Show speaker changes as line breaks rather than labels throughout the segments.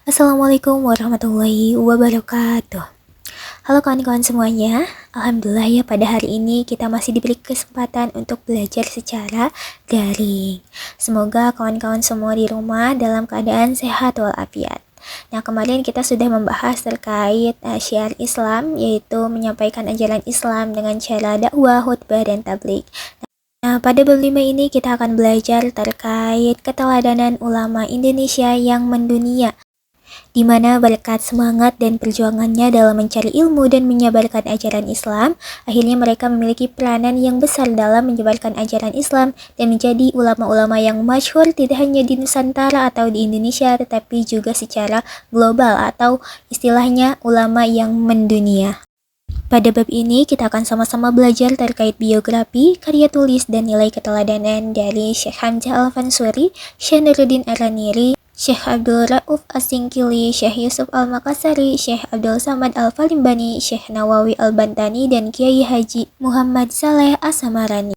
Assalamualaikum warahmatullahi wabarakatuh. Halo kawan-kawan semuanya, Alhamdulillah ya pada hari ini kita masih diberi kesempatan untuk belajar secara daring. Semoga kawan-kawan semua di rumah dalam keadaan sehat walafiat. Nah, kemarin kita sudah membahas terkait syiar Islam, yaitu menyampaikan ajaran Islam dengan cara dakwah, khutbah, dan tabligh. Nah, pada bab 5 ini kita akan belajar terkait keteladanan ulama Indonesia yang mendunia, di mana berkat semangat dan perjuangannya dalam mencari ilmu dan menyebarkan ajaran Islam, akhirnya mereka memiliki peranan yang besar dalam menyebarkan ajaran Islam dan menjadi ulama-ulama yang masyhur tidak hanya di Nusantara atau di Indonesia, tetapi juga secara global atau istilahnya ulama yang mendunia. Pada bab ini, kita akan sama-sama belajar terkait biografi, karya tulis, dan nilai keteladanan dari Syekh Hamzah Al-Fansuri, Syekh Nuruddin Ar-Raniri, Syekh Abdul Rauf As-Singkili, Syekh Yusuf Al-Makassari, Syekh Abdul Samad Al-Falimbani, Syekh Nawawi Al-Bantani, dan Kiai Haji Muhammad Saleh As-Samarani.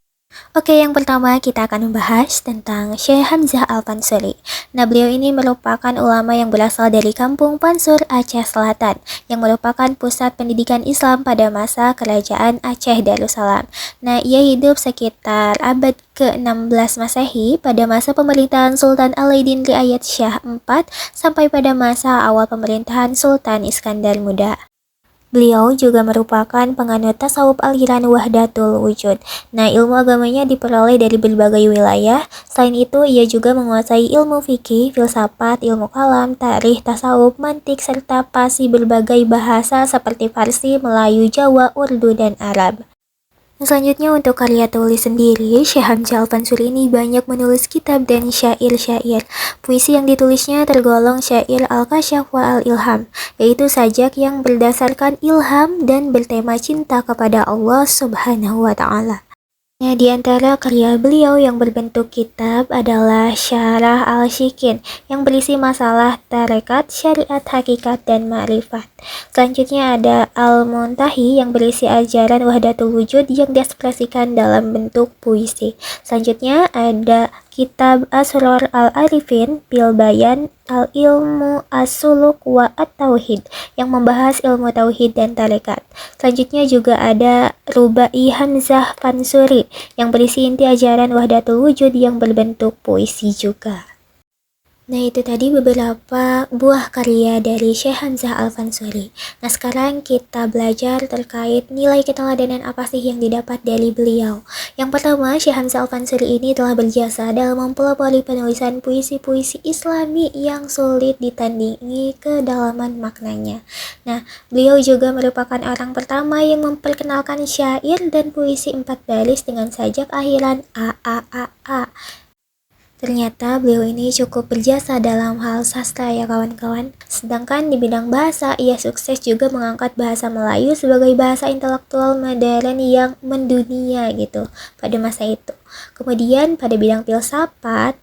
Oke, yang pertama kita akan membahas tentang Syekh Hamzah Al-Fansuri. Nah, beliau ini merupakan ulama yang berasal dari Kampung Pansur, Aceh Selatan, yang merupakan pusat pendidikan Islam pada masa Kerajaan Aceh Darussalam. Nah, ia hidup sekitar abad ke-16 Masehi pada masa pemerintahan Sultan Alaidin Riayat Shah IV sampai pada masa awal pemerintahan Sultan Iskandar Muda. Beliau juga merupakan penganut tasawuf aliran Wahdatul Wujud. Nah, ilmu agamanya diperoleh dari berbagai wilayah. Selain itu, ia juga menguasai ilmu fikih, filsafat, ilmu kalam, tarikh, tasawuf, mantik, serta fasih berbagai bahasa seperti Farsi, Melayu, Jawa, Urdu, dan Arab. Selanjutnya untuk karya tulis sendiri, Syekh Hamzah Al-Fansuri ini banyak menulis kitab dan syair-syair. Puisi yang ditulisnya tergolong syair al-kasyaf wa al-ilham, yaitu sajak yang berdasarkan ilham dan bertema cinta kepada Allah Subhanahu wa Ta'ala. Nah, di antara karya beliau yang berbentuk kitab adalah Syarah Al-Syikin yang berisi masalah tarekat, syariat, hakikat, dan ma'rifat. Selanjutnya ada Al-Muntahi yang berisi ajaran Wahdatul Wujud yang diekspresikan dalam bentuk puisi. Selanjutnya ada Kitab Asror Al-Arifin Bil Bayan Al-Ilmu As-Suluk wa At-Tauhid yang membahas ilmu tauhid dan tarekat. Selanjutnya juga ada Rubai Hamzah Fansuri yang berisi inti ajaran Wahdatul Wujud yang berbentuk puisi juga. Nah, itu tadi beberapa buah karya dari Syekh Hamzah Al-Fansuri. Nah, sekarang kita belajar terkait nilai keteladanan apa sih yang didapat dari beliau. Yang pertama, Syekh Hamzah Al-Fansuri ini telah berjasa dalam mempelopori penulisan puisi-puisi Islami yang sulit ditandingi kedalaman maknanya. Nah, beliau juga merupakan orang pertama yang memperkenalkan syair dan puisi 4 baris dengan sajak akhiran A. Ternyata beliau ini cukup berjasa dalam hal sastra ya kawan-kawan. Sedangkan di bidang bahasa, ia sukses juga mengangkat bahasa Melayu sebagai bahasa intelektual modern yang mendunia gitu pada masa itu. Kemudian pada bidang filsafat,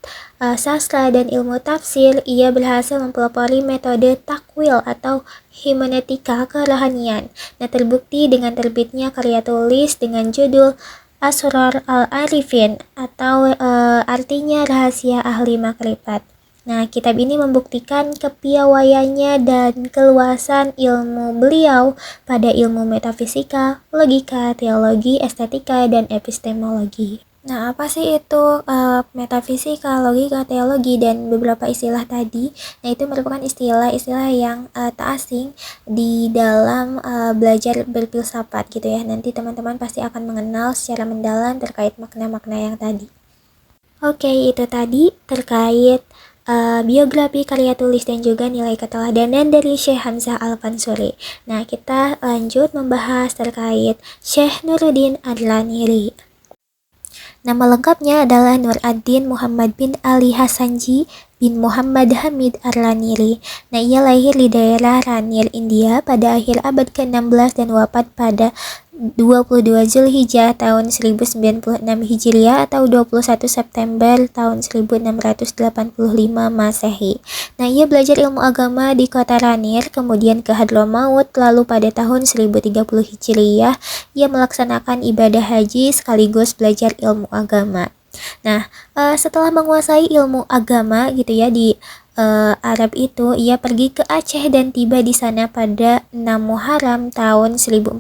sastra dan ilmu tafsir, ia berhasil mempelopori metode takwil atau hermeneutika kerohanian. Nah, terbukti dengan terbitnya karya tulis dengan judul Asror Al-Arifin atau artinya rahasia ahli makrifat. Nah, kitab ini membuktikan kepiawaiannya dan keluasan ilmu beliau pada ilmu metafisika, logika, teologi, estetika, dan epistemologi. Nah, apa sih itu metafisika, logika, teologi, dan beberapa istilah tadi? Nah, itu merupakan istilah-istilah yang tak asing di dalam belajar berfilsafat gitu ya. Nanti teman-teman pasti akan mengenal secara mendalam terkait makna-makna yang tadi. Oke, itu tadi terkait biografi, karya tulis, dan juga nilai keteladanan dari Syekh Hamzah Al-Fansuri. Nah, kita lanjut membahas terkait Syekh Nuruddin Ar-Raniri. Nama lengkapnya adalah Nur ad-Din Muhammad bin Ali Hasanji bin Muhammad Hamid Ar-Raniri. Nah, ia lahir di daerah Ranir, India pada akhir abad ke-16 dan wafat pada 22 Zulhijjah tahun 1096 Hijriah atau 21 September tahun 1685 Masehi. Nah, ia belajar ilmu agama di kota Ranir, kemudian ke Hadramaut, lalu pada tahun 1030 Hijriah, ia melaksanakan ibadah haji sekaligus belajar ilmu agama. Nah, setelah menguasai ilmu agama gitu ya di Arab itu, ia pergi ke Aceh dan tiba di sana pada 6 Muharram tahun 1047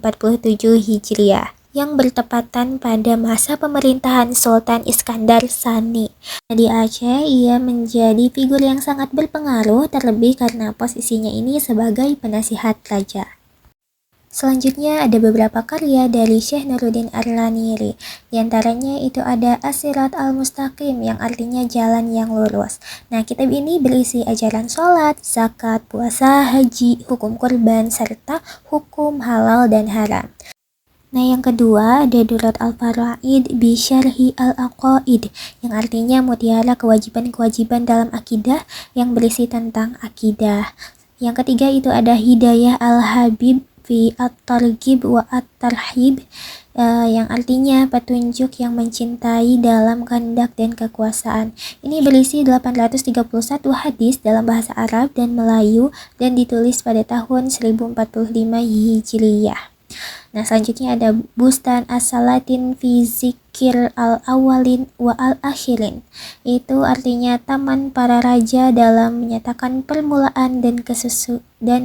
Hijriah yang bertepatan pada masa pemerintahan Sultan Iskandar Sani. Di Aceh, ia menjadi figur yang sangat berpengaruh, terlebih karena posisinya ini sebagai penasihat raja. Selanjutnya ada beberapa karya dari Syekh Nuruddin Ar-Raniri. Di antaranya itu ada As-Sirat Al-Mustaqim yang artinya jalan yang lurus. Nah, kitab ini berisi ajaran sholat, zakat, puasa, haji, hukum kurban, serta hukum halal dan haram. Nah, yang kedua ada Durat Al-Faraid bi Syarhi Al-Aqaid yang artinya mutiara kewajiban-kewajiban dalam akidah yang berisi tentang akidah. Yang ketiga itu ada Hidayah Al-Habib fi At-Targhib wa At-Tarhib yang artinya petunjuk yang mencintai dalam kehendak dan kekuasaan. Ini berisi 831 hadis dalam bahasa Arab dan Melayu dan ditulis pada tahun 1045 Hijriyah. Nah, selanjutnya ada Bustan As-Salatin fi Zikir Al-Awwalin wa Al-Akhirin. Itu artinya taman para raja dalam menyatakan permulaan dan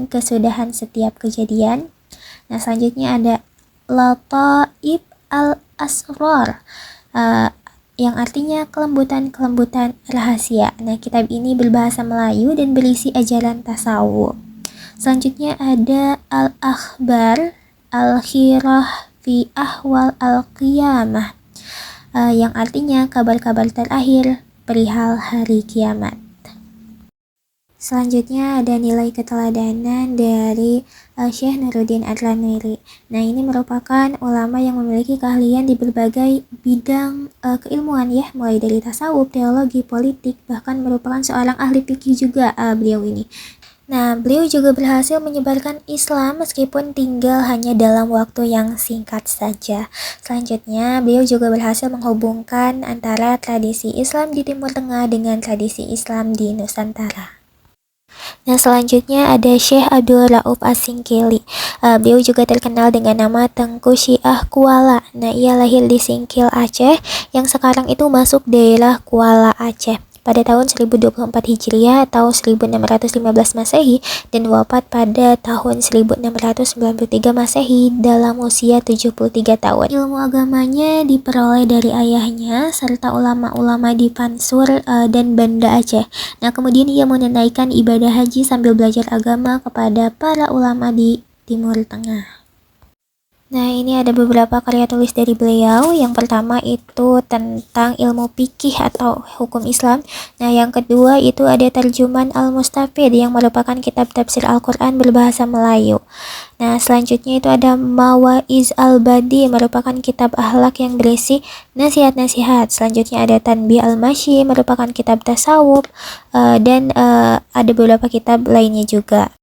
kesudahan setiap kejadian. Nah, selanjutnya ada Lataib Al-Asrar yang artinya kelembutan-kelembutan rahasia. Nah, kitab ini berbahasa Melayu dan berisi ajaran tasawuf. Selanjutnya ada Al-Akhbar Al-Khirah fi Ahwal Al-Qiyamah yang artinya kabar-kabar terakhir perihal hari kiamat. Selanjutnya ada nilai keteladanan dari Syekh Nuruddin Ar-Raniri. Nah, ini merupakan ulama yang memiliki keahlian di berbagai bidang keilmuan ya, mulai dari tasawuf, teologi, politik, bahkan merupakan seorang ahli fikih juga beliau ini. Nah, beliau juga berhasil menyebarkan Islam meskipun tinggal hanya dalam waktu yang singkat saja. Selanjutnya, beliau juga berhasil menghubungkan antara tradisi Islam di Timur Tengah dengan tradisi Islam di Nusantara. Nah, selanjutnya ada Syekh Abdul Rauf As-Singkili. Beliau juga terkenal dengan nama Tengku Syiah Kuala. Nah, ia lahir di Singkil, Aceh, yang sekarang itu masuk daerah Kuala Aceh pada tahun 1024 Hijriah atau 1615 Masehi dan wafat pada tahun 1693 Masehi dalam usia 73 tahun. Ilmu agamanya diperoleh dari ayahnya serta ulama-ulama di Pansur dan Banda Aceh. Nah, kemudian ia menunaikan ibadah haji sambil belajar agama kepada para ulama di Timur Tengah. Nah, ini ada beberapa karya tulis dari beliau. Yang pertama itu tentang ilmu fikih atau hukum Islam. Nah, yang kedua itu ada Terjuman Al-Mustafid yang merupakan kitab tafsir Al-Quran berbahasa Melayu. Nah, selanjutnya itu ada Mawaiz Al-Badi merupakan kitab akhlak yang berisi nasihat-nasihat. Selanjutnya ada Tanbih Al-Masyi merupakan kitab tasawuf dan ada beberapa kitab lainnya juga.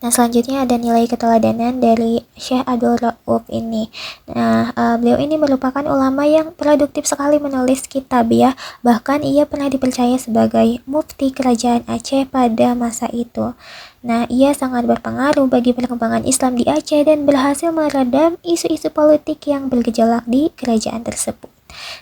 Nah, selanjutnya ada nilai keteladanan dari Syekh Abdul Rauf ini. Nah, beliau ini merupakan ulama yang produktif sekali menulis kitab ya. Bahkan ia pernah dipercaya sebagai mufti kerajaan Aceh pada masa itu. Nah, ia sangat berpengaruh bagi perkembangan Islam di Aceh dan berhasil meredam isu-isu politik yang bergejolak di kerajaan tersebut.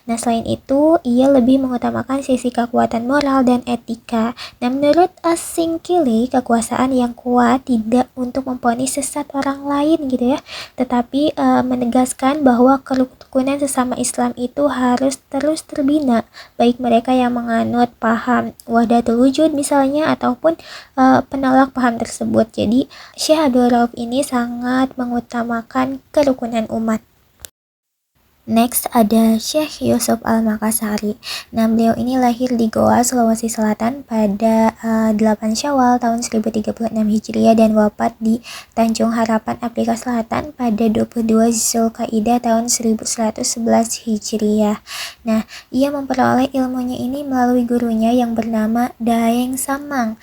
Nah, selain itu, ia lebih mengutamakan sisi kekuatan moral dan etika. Nah, menurut As-Singkili, kekuasaan yang kuat tidak untuk memvonis sesat orang lain gitu ya, tetapi menegaskan bahwa kerukunan sesama Islam itu harus terus terbina, baik mereka yang menganut paham wahdatul wujud misalnya ataupun penolak paham tersebut. Jadi, Syekh Abdul Rauf ini sangat mengutamakan kerukunan umat. Next ada Syekh Yusuf Al-Makassari. Nah, beliau ini lahir di Goa, Sulawesi Selatan pada 8 Syawal tahun 1036 Hijriah dan wafat di Tanjung Harapan, Afrika Selatan pada 22 Zulkaidah tahun 1111 Hijriah. Nah, ia memperoleh ilmunya ini melalui gurunya yang bernama Daeng Samang.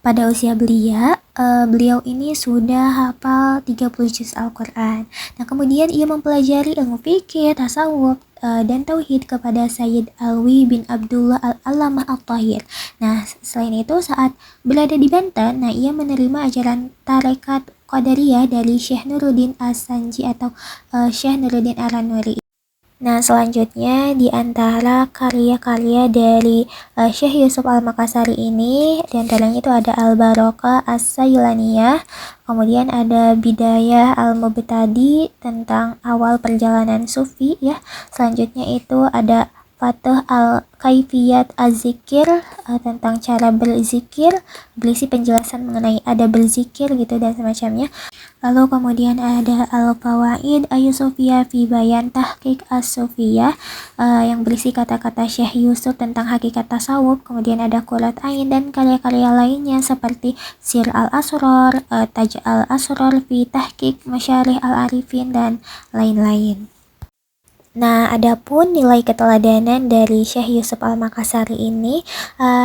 Pada usia belia, beliau ini sudah hafal 30 juz Al-Quran. Nah, kemudian ia mempelajari ilmu fikih, tasawuf, dan tauhid kepada Sayyid Alwi bin Abdullah Al-Alamah Al-Tahir. Nah, selain itu saat berada di Banten, ia menerima ajaran tarekat Qadariyah dari Syekh Nuruddin As-Sanji atau Syekh Nuruddin Ar-Ranuri. Nah, selanjutnya di antara karya-karya dari Syekh Yusuf Al-Makassari ini, di antaranya itu ada Al-Barokah As-Saylaniyah, kemudian ada Bidayah Al-Mubtadi tentang awal perjalanan sufi ya. Selanjutnya itu ada Fatah Al-Kaifiyat Az-Zikir tentang cara berzikir, berisi penjelasan mengenai ada berzikir gitu dan semacamnya. Lalu kemudian ada Al-Fawaid Ayusufiyah fi Bayan Tahqiq As-Sufiyah yang berisi kata-kata Syekh Yusuf tentang hakikat tasawuf. Kemudian ada Qurat Ain dan karya-karya lainnya seperti Sir Al-Asrar, Taj Al-Asrar fi Tahqiq Masyarih Al-Arifin dan lain-lain. Nah, adapun nilai keteladanan dari Syekh Yusuf Al-Makassari ini,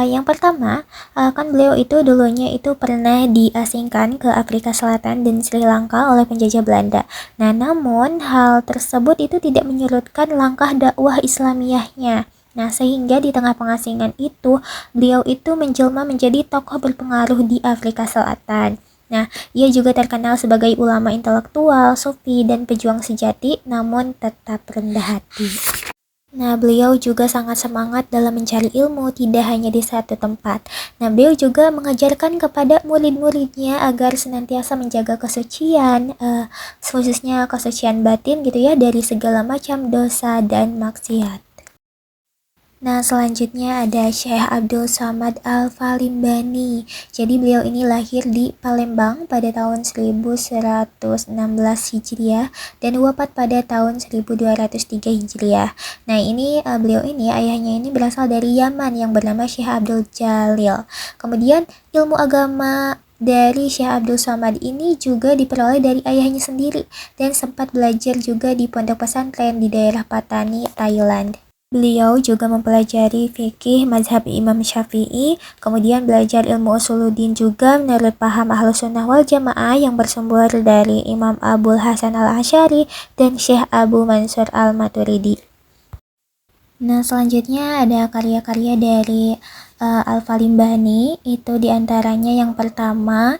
yang pertama, kan beliau itu dulunya itu pernah diasingkan ke Afrika Selatan dan Sri Lanka oleh penjajah Belanda. Nah, namun hal tersebut itu tidak menyurutkan langkah dakwah Islamiyahnya. Nah, sehingga di tengah pengasingan itu, beliau itu menjelma menjadi tokoh berpengaruh di Afrika Selatan. Nah, ia juga terkenal sebagai ulama intelektual, sufi, dan pejuang sejati, namun tetap rendah hati. Nah, beliau juga sangat semangat dalam mencari ilmu, tidak hanya di satu tempat. Nah, beliau juga mengajarkan kepada murid-muridnya agar senantiasa menjaga kesucian, khususnya kesucian batin gitu ya, dari segala macam dosa dan maksiat. Nah, selanjutnya ada Syekh Abdul Somad Al-Falimbani. Jadi beliau ini lahir di Palembang pada tahun 1116 Hijriah dan wafat pada tahun 1203 Hijriah. Nah, ini beliau ini ayahnya ini berasal dari Yaman yang bernama Syekh Abdul Jalil. Kemudian ilmu agama dari Syekh Abdul Somad ini juga diperoleh dari ayahnya sendiri dan sempat belajar juga di pondok pesantren di daerah Patani, Thailand. Beliau juga mempelajari fikih mazhab Imam Syafi'i, kemudian belajar ilmu usuluddin juga menurut paham Ahlus Sunnah wal Jamaah yang bersumber dari Imam Abul Hasan Al-Asy'ari dan Syekh Abu Mansur Al-Maturidi. Nah, selanjutnya ada karya-karya dari Al-Falimbani, itu diantaranya yang pertama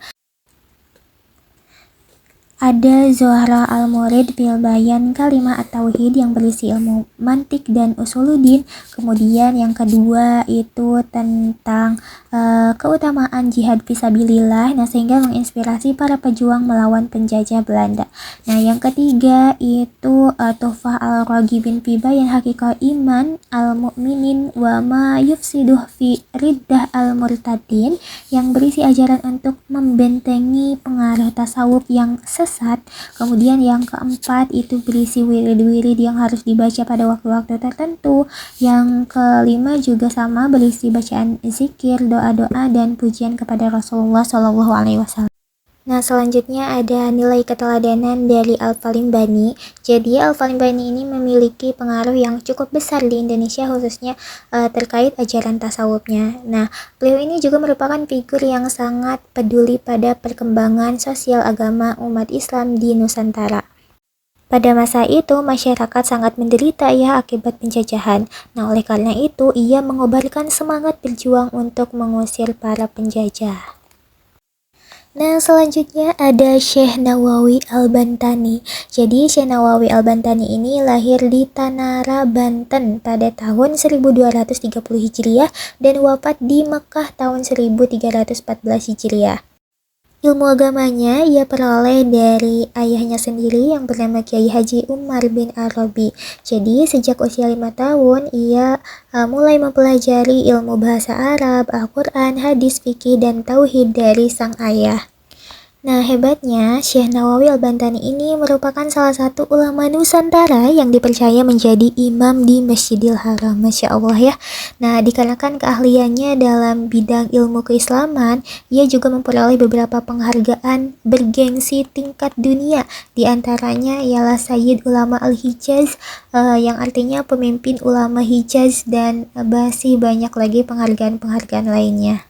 ada Zohra Al-Murid fil Bayan Kalimah At-Tauhid yang berisi ilmu mantik dan usuluddin. Kemudian yang kedua itu tentang keutamaan jihad fisabilillah, nah sehingga menginspirasi para pejuang melawan penjajah Belanda. Nah, yang ketiga itu Tuhfah Al-Raghibin fi Bayan Haqiqah Iman Al-Mu'minin wa ma yufsiduh fi riddah Al-Murtadin yang berisi ajaran untuk membentengi pengaruh tasawuf yang sesat. Kemudian yang keempat itu berisi wirid-wirid yang harus dibaca pada waktu-waktu tertentu. Yang kelima juga sama, berisi bacaan zikir, doa-doa dan pujian kepada Rasulullah SAW. Nah, selanjutnya ada nilai keteladanan dari Al-Falimbani. Jadi Al-Falimbani ini memiliki pengaruh yang cukup besar di Indonesia, khususnya terkait ajaran tasawufnya. Nah, beliau ini juga merupakan figur yang sangat peduli pada perkembangan sosial agama umat Islam di Nusantara. Pada masa itu, masyarakat sangat menderita ya akibat penjajahan. Nah, oleh karena itu, ia mengobarkan semangat berjuang untuk mengusir para penjajah. Nah, selanjutnya ada Syekh Nawawi Al-Bantani. Jadi, Syekh Nawawi Al-Bantani ini lahir di Tanara, Banten pada tahun 1230 Hijriah dan wafat di Mekah tahun 1314 Hijriah. Ilmu agamanya ia peroleh dari ayahnya sendiri yang bernama Kiai Haji Umar bin Arabi. Jadi sejak usia 5 tahun ia mulai mempelajari ilmu bahasa Arab, Al-Quran, hadis, fikih, dan tauhid dari sang ayah. Nah, hebatnya Syekh Nawawi Al-Bantani ini merupakan salah satu ulama Nusantara yang dipercaya menjadi imam di Masjidil Haram. Masya Allah ya. Nah, dikarenakan keahliannya dalam bidang ilmu keislaman, ia juga memperoleh beberapa penghargaan bergengsi tingkat dunia. Di antaranya ialah Sayyid Ulama Al-Hijaz, yang artinya pemimpin ulama Hijaz, dan masih banyak lagi penghargaan-penghargaan lainnya.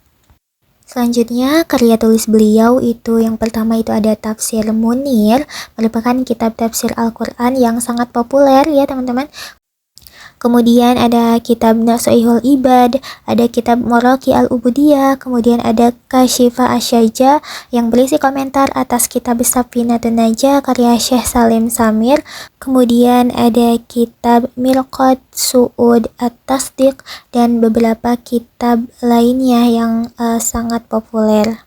Selanjutnya, karya tulis beliau itu yang pertama itu ada Tafsir Munir, merupakan kitab tafsir Al-Quran yang sangat populer ya teman-teman. Kemudian ada kitab Nasuihul Ibad, ada kitab Moroki Al-Ubudiyah, kemudian ada Kashifa Asyaja yang berisi komentar atas kitab Safinatun Najah karya Syekh Salim Samir. Kemudian ada kitab Mirqat Su'ud At-Tasdiq dan beberapa kitab lainnya yang sangat populer.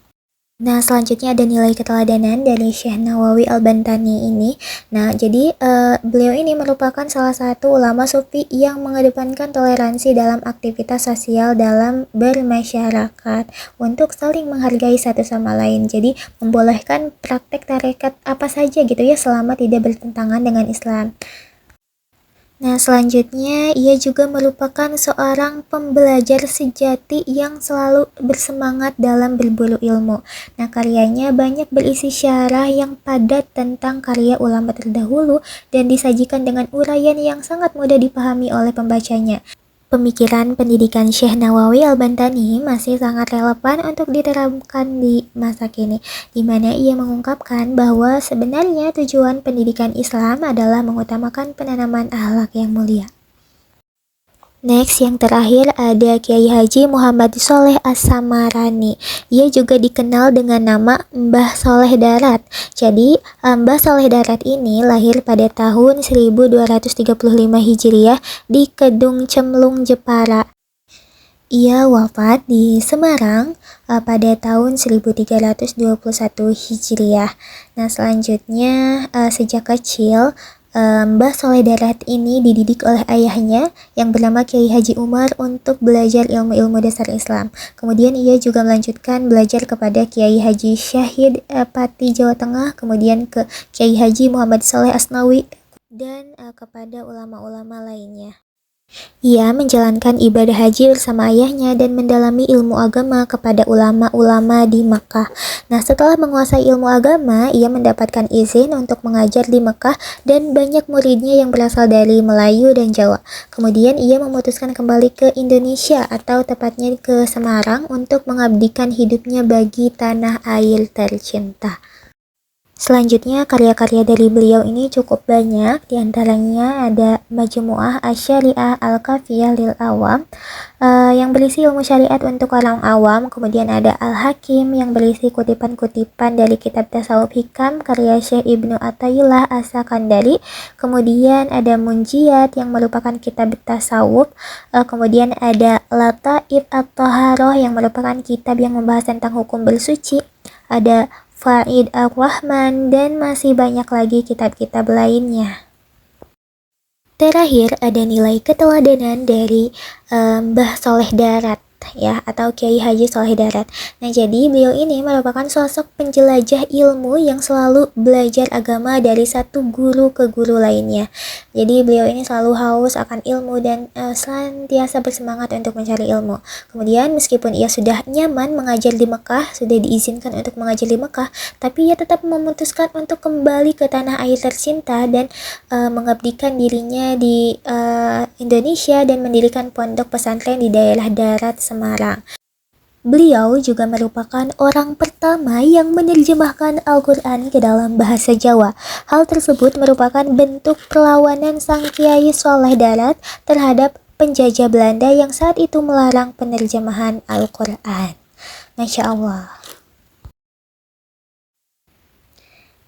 Nah, selanjutnya ada nilai keteladanan dari Syekh Nawawi Al-Bantani ini. Nah, jadi beliau ini merupakan salah satu ulama sufi yang mengedepankan toleransi dalam aktivitas sosial dalam bermasyarakat untuk saling menghargai satu sama lain. Jadi, membolehkan praktek tarekat apa saja gitu ya selama tidak bertentangan dengan Islam. Nah, selanjutnya ia juga merupakan seorang pembelajar sejati yang selalu bersemangat dalam berburu ilmu. Nah, karyanya banyak berisi syarah yang padat tentang karya ulama terdahulu dan disajikan dengan uraian yang sangat mudah dipahami oleh pembacanya. Pemikiran pendidikan Syekh Nawawi Al-Bantani masih sangat relevan untuk diterapkan di masa kini, di mana ia mengungkapkan bahwa sebenarnya tujuan pendidikan Islam adalah mengutamakan penanaman akhlak yang mulia. Next, yang terakhir ada Kiai Haji Muhammad Soleh As-Samarani. Ia juga dikenal dengan nama Mbah Soleh Darat. Jadi, Mbah Soleh Darat ini lahir pada tahun 1235 Hijriah di Kedung Cemlung, Jepara. Ia wafat di Semarang pada tahun 1321 Hijriah. Nah, selanjutnya sejak kecil Mbah Soleh Darat ini dididik oleh ayahnya yang bernama Kiai Haji Umar untuk belajar ilmu-ilmu dasar Islam. Kemudian ia juga melanjutkan belajar kepada Kiai Haji Syahid Pati Jawa Tengah, kemudian ke Kiai Haji Muhammad Soleh Asnawi dan kepada ulama-ulama lainnya. Ia menjalankan ibadah haji bersama ayahnya dan mendalami ilmu agama kepada ulama-ulama di Makkah. Nah, setelah menguasai ilmu agama, ia mendapatkan izin untuk mengajar di Makkah dan banyak muridnya yang berasal dari Melayu dan Jawa. Kemudian ia memutuskan kembali ke Indonesia atau tepatnya ke Semarang untuk mengabdikan hidupnya bagi tanah air tercinta. Selanjutnya, karya-karya dari beliau ini cukup banyak, diantaranya ada Majmu'ah Asy-Syari'ah Al-Kafiyah Lil Awam yang berisi ilmu syariat untuk orang awam. Kemudian ada Al-Hakim yang berisi kutipan-kutipan dari kitab Tasawuf Hikam karya Syekh Ibnu Athaillah As-Sakandari. Kemudian ada Munjiat yang merupakan kitab tasawuf. Kemudian ada Lataif At-Thaharah yang merupakan kitab yang membahas tentang hukum bersuci. Ada Faid Ar-Rahman, dan masih banyak lagi kitab-kitab lainnya. Terakhir ada nilai keteladanan dari Mbah Soleh Darat ya, atau Kiai Haji Soleh Darat. Nah, jadi beliau ini merupakan sosok penjelajah ilmu yang selalu belajar agama dari satu guru ke guru lainnya. Jadi beliau ini selalu haus akan ilmu dan senantiasa bersemangat untuk mencari ilmu. Kemudian meskipun ia sudah nyaman mengajar di Mekah, sudah diizinkan untuk mengajar di Mekah, tapi ia tetap memutuskan untuk kembali ke tanah air tercinta dan mengabdikan dirinya di Indonesia dan mendirikan pondok pesantren di daerah Darat, Semarang. Beliau juga merupakan orang pertama yang menerjemahkan Al-Quran ke dalam bahasa Jawa. Hal tersebut merupakan bentuk perlawanan sang Kiai Soleh Darat terhadap penjajah Belanda yang saat itu melarang penerjemahan Al-Quran. Masya Allah.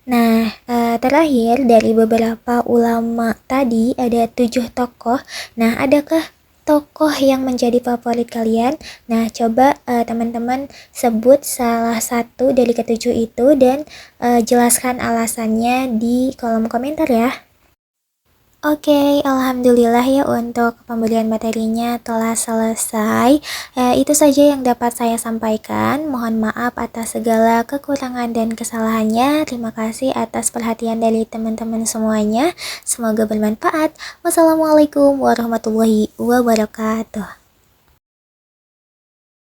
Nah, terakhir dari beberapa ulama tadi ada 7 tokoh. Nah, adakah tokoh yang menjadi favorit kalian? Nah, coba teman-teman sebut salah satu dari ketujuh itu dan jelaskan alasannya di kolom komentar ya. Oke, alhamdulillah ya untuk pembelian materinya telah selesai. Itu saja yang dapat saya sampaikan. Mohon maaf atas segala kekurangan dan kesalahannya. Terima kasih atas perhatian dari teman-teman semuanya. Semoga bermanfaat. Wassalamualaikum warahmatullahi wabarakatuh.